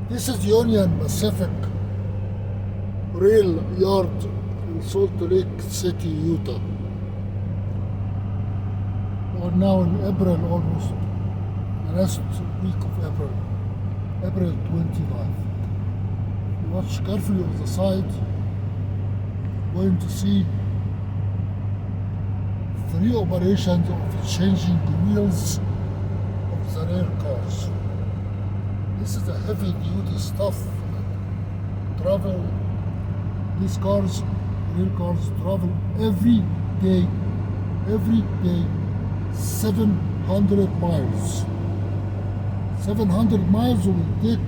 This is Union Pacific Rail Yard in Salt Lake City, Utah. We're now in April almost, the last week of April, April 25. You watch carefully on the side, going to see 3 operations of changing the wheels of the rail cars. This is a heavy duty stuff that travel, these cars, rail cars travel every day, 700 miles. 700 miles will take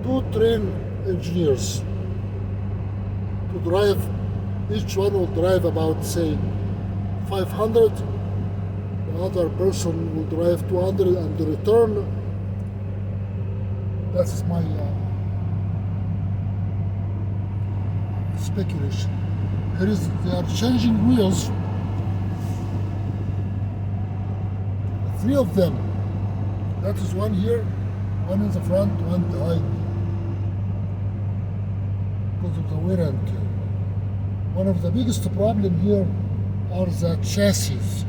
2 train engineers to drive. Each one will drive about, say, 500. The other person will drive 200 and return. That's my speculation. They are changing wheels. 3 of them. That is one here, one in the front, one behind me. Because of the wear and tear. One of the biggest problem here are the chassis.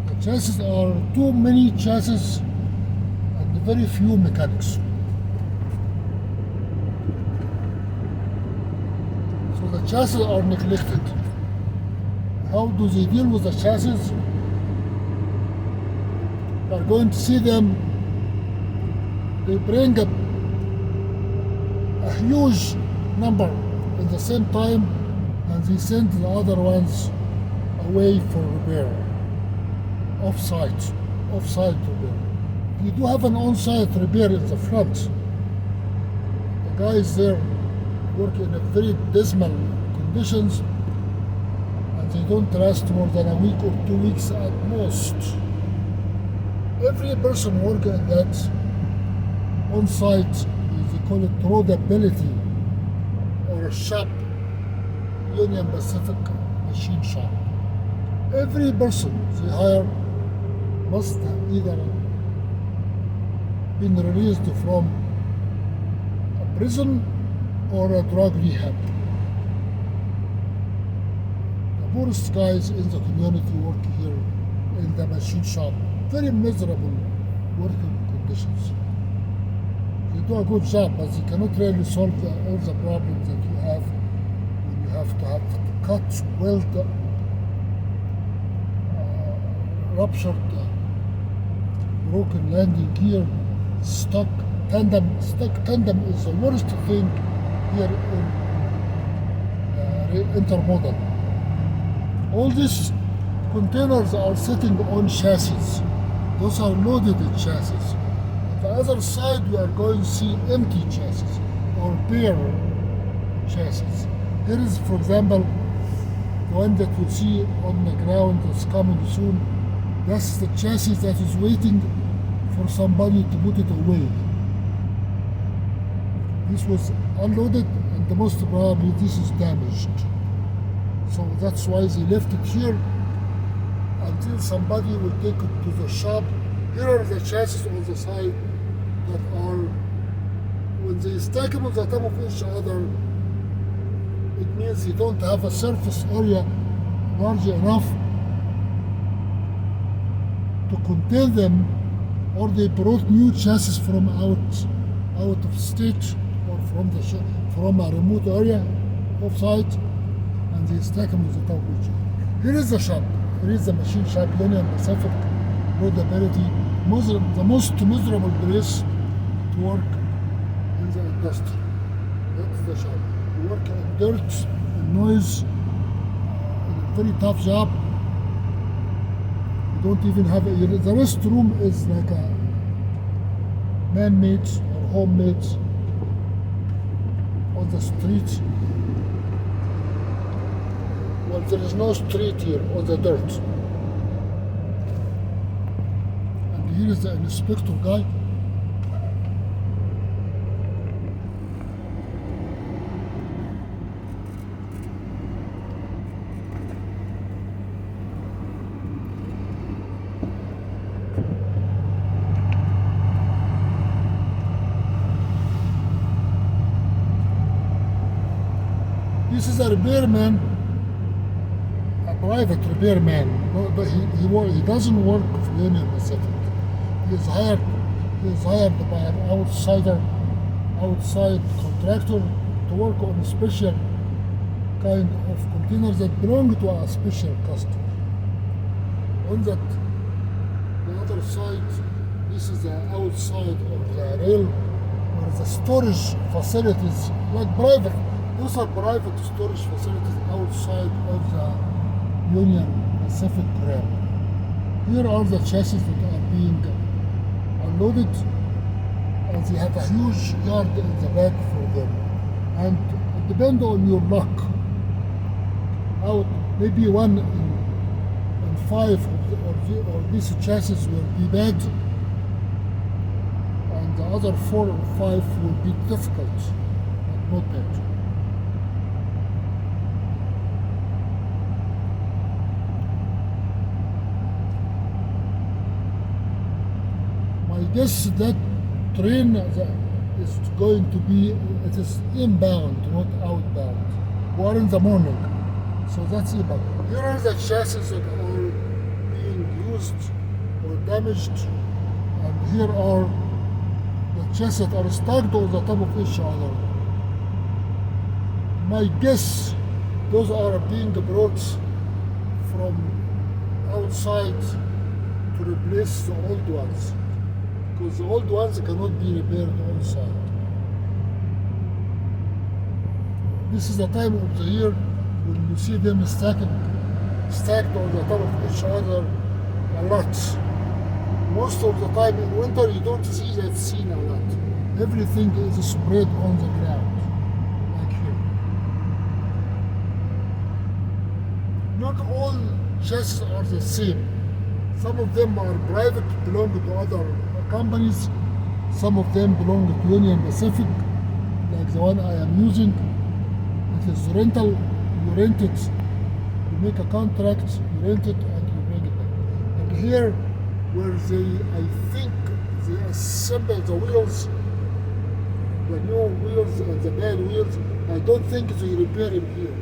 The chassis are too many chassis and very few mechanics. So the chassis are neglected. How do they deal with the chassis? You are going to see them. They bring up a huge number at the same time, and they send the other ones away for repair, off-site repair. You do have an on-site repair in the front. The guys there work in a very dismal conditions, and they don't last more than a week or 2 weeks at most. Every person working at that on-site, they call it roadability, or a shop, Union Pacific machine shop. Every person they hire must have either been released from a prison or a drug rehab. The poorest guys in the community work here in the machine shop. Very miserable working conditions. They do a good job, but they cannot really solve all the problems that you have when you have to cut, weld, ruptured, broken landing gear, stuck tandem. Stuck tandem is the worst thing here in intermodal. All these containers are sitting on chassis. Those are loaded chassis. On the other side, you are going to see empty chassis or bare chassis. Here is, for example, the one that you see on the ground that's coming soon. That's the chassis that is waiting for somebody to put it away. This was unloaded, and the most probably this is damaged. So that's why they left it here until somebody will take it to the shop. Here are the chassis on the side that are, when they stack them on the top of each other, it means they don't have a surface area large enough to contain them, or they brought new chassis from out of state or from a remote area off-site, and they stack them on the top of each other. Here is the shop. Here is the machine shop, Union Pacific Roadability, the most miserable place to work in the industry. That's the shop. You work in dirt and noise, a very tough job. You don't even have the restroom is like a man-made or homemade on the street. Well, there is no street here on the dirt. And here is the inspector guy. This is a repairman, a private repairman. No, but he doesn't work for Union Pacific. He is hired by an outside contractor to work on a special kind of containers that belong to a special customer. On the other side, this is the outside of the rail, where the storage facilities, like private, those are private storage facilities outside of the Union Pacific Rail. Here are the chassis that are being unloaded, and they have a huge yard in the back for them. And it depends on your luck. Out maybe one in five of these chassis will be bad, and the other 4 or 5 will be difficult, but not bad. My guess that train is going to be, it is inbound, not outbound. We are in the morning, so that's inbound. Here are the chassis that are being used or damaged, and here are the chassis that are stacked on the top of each other. My guess, those are being brought from outside to replace the old ones, because the old ones cannot be repaired on site. This is the time of the year when you see them stacked on the top of each other a lot. Most of the time in winter you don't see that scene a lot. Everything is spread on the ground, like here. Not all chassis are the same. Some of them are private, belong to other companies. Some of them belong to Union Pacific, like the one I am using. It is rental. You rent it, you make a contract, you rent it, and you bring it back. And here, where I think they assemble the wheels, the new wheels and the bad wheels, I don't think they repair them here,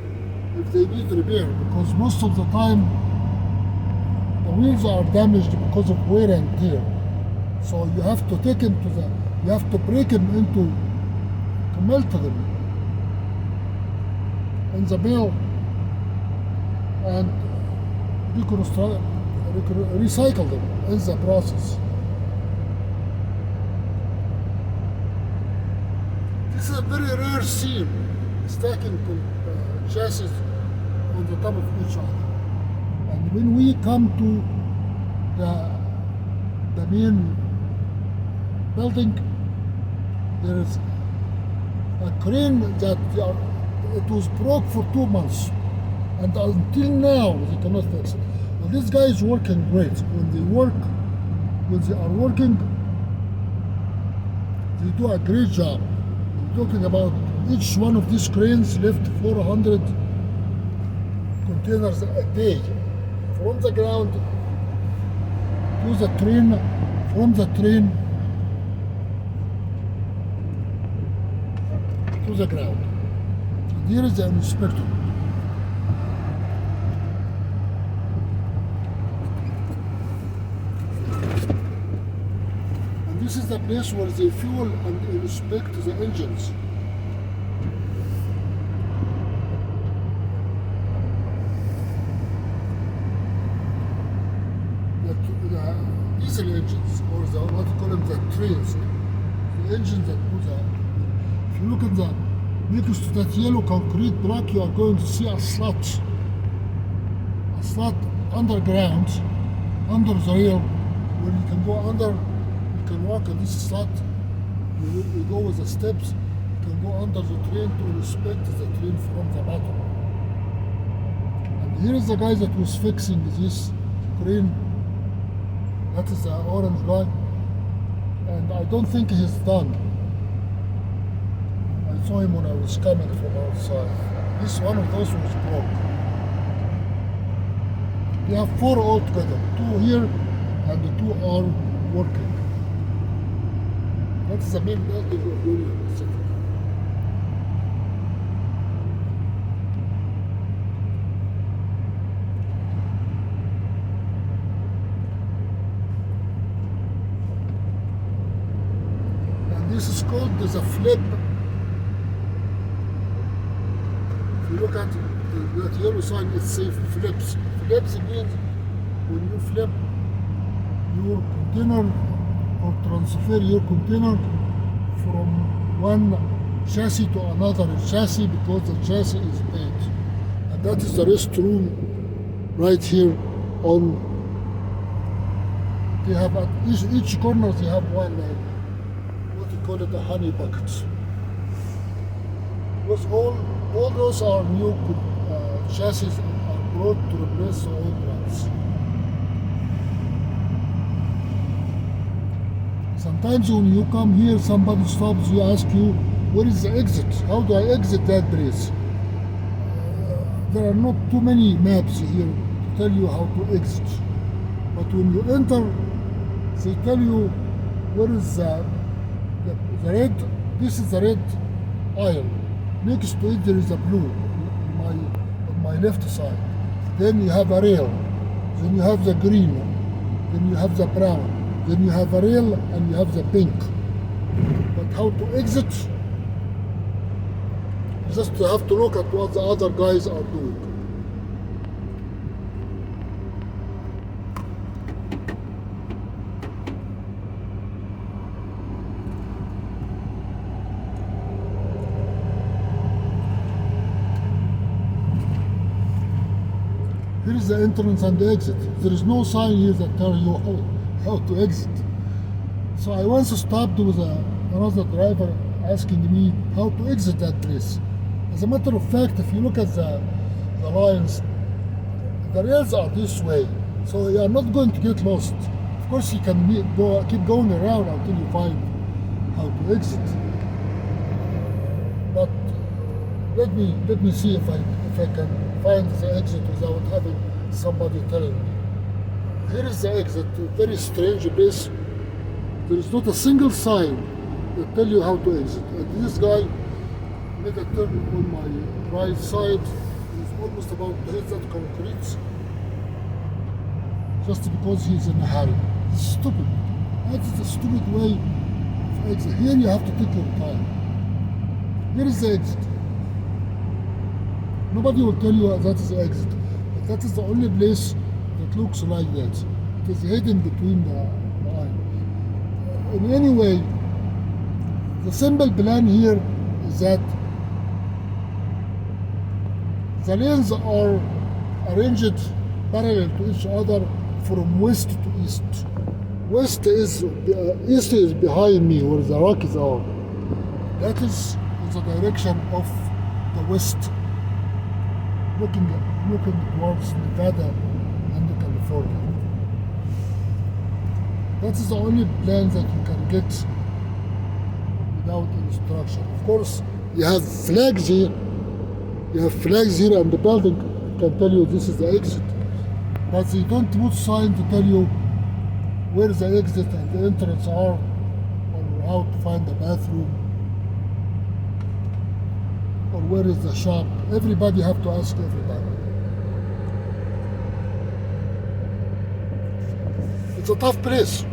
if they need repair, because most of the time, the wheels are damaged because of wear and tear. So you have to take them you have to break them to melt them in the mill and recycle them in the process. This is a very rare scene, stacking chassis on the top of each other. And when we come to the main building, there is a crane that it was broke for 2 months, and until now they cannot fix it. But this guy is working great. When they are working, they do a great job. We're talking about each one of these cranes lift 400 containers a day from the ground to the train, from the train to the ground. And here is the inspector. And this is the place where they fuel and inspect the engines. The diesel engines, or what you call them, the trains, the engines that put if you look at the next to that yellow concrete block, you are going to see a slot underground, under the rail, where you can go under, you can walk in this slot, you go with the steps, you can go under the train to inspect the train from the bottom. And here is the guy that was fixing this crane. That is the orange guy, and I don't think he's done. I saw him when I was coming from outside. This one of those was broke. We have 4 altogether, 2 here and the 2 are working. That is the main building of Union Pacific. This is called the flip. If you look at that yellow sign, it says flips. Flips means when you flip your container or transfer your container from one chassis to another chassis because the chassis is bad. And that is the restroom right here on. They have at each corner they have one what you call it, a honey bucket. Because all those are new chassis are brought to replace the old ones. Sometimes when you come here, somebody stops you, ask you, where is the exit? How do I exit that place? There are not too many maps here to tell you how to exit. But when you enter, they tell you where is the red. This is the red aisle. Next to it there is a blue on my left side. Then you have a rail. Then you have the green. Then you have the brown. Then you have a rail and you have the pink. But how to exit? Just you have to look at what the other guys are doing. Here is the entrance and the exit. There is no sign here that tells you how to exit. So I once stopped with another driver asking me how to exit that place. As a matter of fact, if you look at the lines, the rails are this way, so you are not going to get lost. Of course, you can keep going around until you find how to exit. But let me see if I can find the exit without having somebody telling me. Here is the exit, a very strange place. There is not a single sign that tell you how to exit. And this guy made a turn on my right side. He's almost about to hit that concrete just because he's in a hurry. It's stupid. That is a stupid way of exit. Here you have to take your time. Here is the exit. Nobody will tell you that is the exit. But that is the only place that looks like that. It is hidden between the line. In any way, the simple plan here is that the lanes are arranged parallel to each other from west to east. East is behind me where the Rockies are. That is the direction of the west, looking towards Nevada and California. That is the only plan that you can get without instruction. Of course, you have flags here. You have flags here, and the building can tell you this is the exit. But they don't put sign to tell you where the exit and the entrance are, or how to find the bathroom, or where is the shop. Everybody have to ask everybody. It's a tough place.